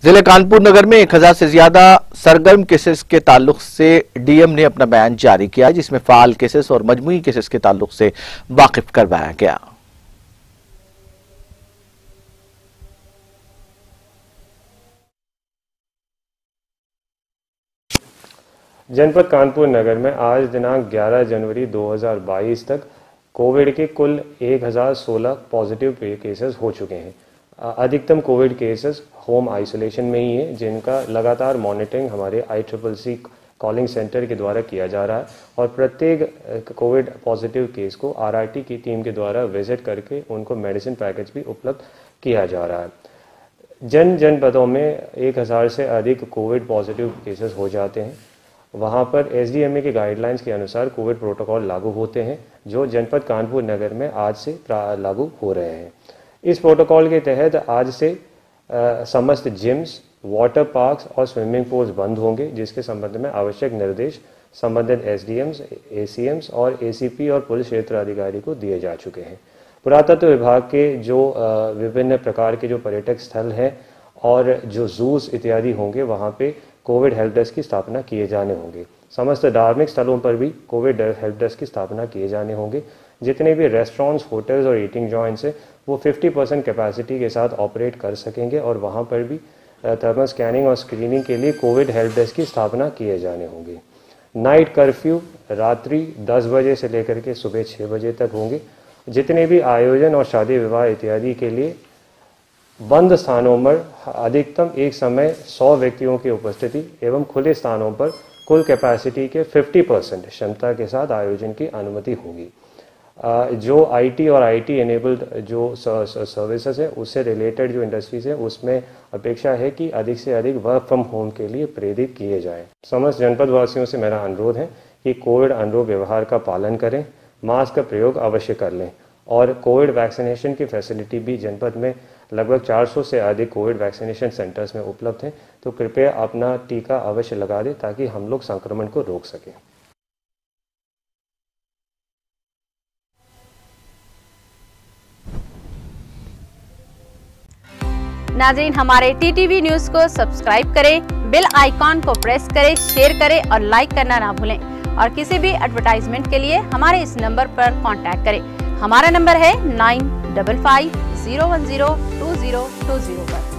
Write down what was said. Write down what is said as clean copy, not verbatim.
जिले कानपुर नगर में 1000 से ज्यादा सरगर्म केसेस के ताल्लुक से डीएम ने अपना बयान जारी किया, जिसमें फाल केसेस और मजमूई केसेस के ताल्लुक से वाकिफ करवाया गया। जनपद कानपुर नगर में आज दिनांक 11 जनवरी 2022 तक कोविड के कुल 1016 पॉजिटिव केसेस हो चुके हैं। अधिकतम कोविड केसेस होम आइसोलेशन में ही है, जिनका लगातार मॉनिटरिंग हमारे ICCC कॉलिंग सेंटर के द्वारा किया जा रहा है और प्रत्येक कोविड पॉजिटिव केस को RRT की टीम के द्वारा विजिट करके उनको मेडिसिन पैकेज भी उपलब्ध किया जा रहा है। जनपदों में 1000 से अधिक कोविड पॉजिटिव केसेस हो जाते हैं। वहाँ पर SDMA के गाइडलाइंस के अनुसार कोविड प्रोटोकॉल लागू होते हैं, जो जनपद कानपुर नगर में आज से लागू हो रहे हैं। इस प्रोटोकॉल के तहत आज से समस्त जिम्स, वाटर पार्क्स और स्विमिंग पूल्स बंद होंगे, जिसके संबंध में आवश्यक निर्देश संबंधित SDMs, ACMs और ACP और पुलिस क्षेत्र अधिकारी को दिए जा चुके हैं। पुरातत्व विभाग के जो विभिन्न प्रकार के जो पर्यटक स्थल हैं और जो जूस इत्यादि होंगे, वहाँ पे कोविड हेल्प डेस्क की स्थापना किए जाने होंगे। समस्त धार्मिक स्थलों पर भी कोविड हेल्प डेस्क की स्थापना किए जाने होंगे। जितने भी रेस्टोरेंट्स, होटल्स और ईटिंग जॉइंट्स हैं, वो 50% कैपेसिटी के साथ ऑपरेट कर सकेंगे और वहाँ पर भी थर्मल स्कैनिंग और स्क्रीनिंग के लिए कोविड हेल्प डेस्क की स्थापना किए जाने होंगे। नाइट कर्फ्यू रात्रि 10 बजे से लेकर के सुबह 6 बजे तक होंगे। जितने भी आयोजन और शादी विवाह इत्यादि के लिए बंद स्थानों पर अधिकतम एक समय 100 व्यक्तियों की उपस्थिति एवं खुले स्थानों पर कुल कैपेसिटी के 50% क्षमता के साथ आयोजन की अनुमति होगी। जो IT और IT एनेबल्ड जो सर्विसेज है, उससे रिलेटेड जो इंडस्ट्रीज है, उसमें अपेक्षा है कि अधिक से अधिक वर्क फ्रॉम होम के लिए प्रेरित किए जाएं। समस्त जनपद वासियों से मेरा अनुरोध है कि कोविड अनुरूप व्यवहार का पालन करें, मास्क का प्रयोग अवश्य कर लें और कोविड वैक्सीनेशन की फैसिलिटी भी जनपद में लगभग 400 से अधिक कोविड वैक्सीनेशन सेंटर्स में उपलब्ध हैं, तो कृपया अपना टीका अवश्य लगा दें ताकि हम लोग संक्रमण को रोक सकें। नाज़रीन, हमारे TTV न्यूज को सब्सक्राइब करें, बेल आइकॉन को प्रेस करें, शेयर करें और लाइक करना ना भूलें। और किसी भी एडवर्टाइजमेंट के लिए हमारे इस नंबर पर कांटेक्ट करें। हमारा नंबर है 9550102020 पर।